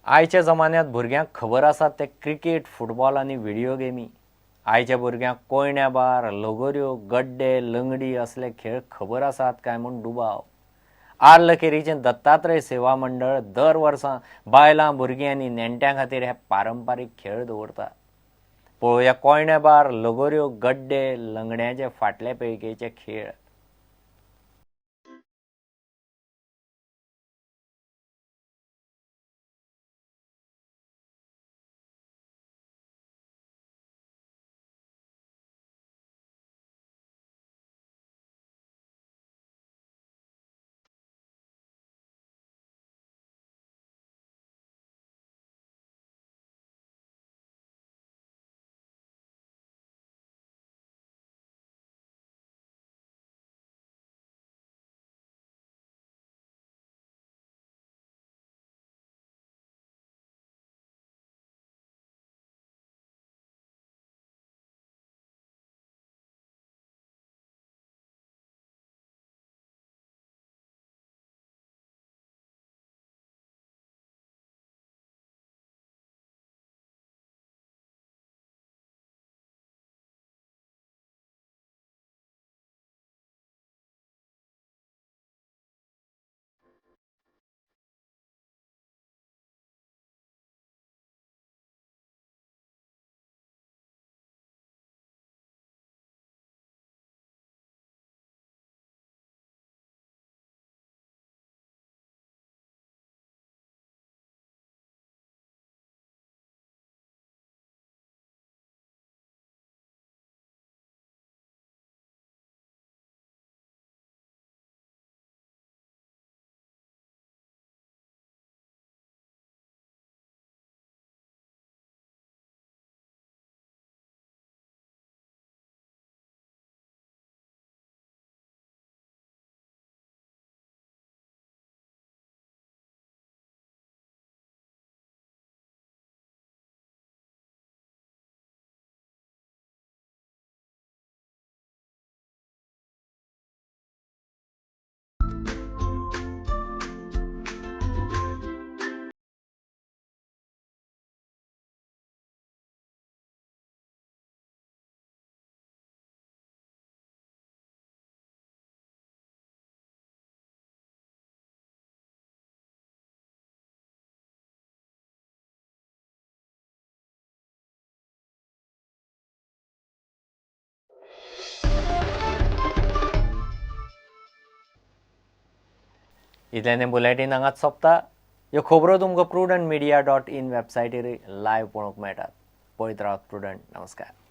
आयच्या जमान्यात भुरग्यांक खबर आसा ते क्रिकेट, फुटबॉल आनी व्हिडिओ गेमी. आयच्या भुरग्यांक कोयण्या बार, लगोऱ्यो, गड्डे, लंगडी असले खेळ खबर आसात काय म्हूण दुबाव. आर्लकेरीचें दत्तात्रय सेवा मंडळ दर वर्सा बायलां, भुरगीं आनी नेणट्यां खातीर हे पारंपारीक खेळ दवरता. पळोवया कोयण्या बार, लगोऱ्यो, गड्डे, लंगड्याचे फाटले पिळगेचे खेळ. इतल्यान बुलेटीन हांगाच सोंपता. ह्यो खबरो तुमकां prudentmedia.in वेबसायटीर लायव्ह पळोवंक मेळटात. पळयत रावत प्रुडंट. नमस्कार.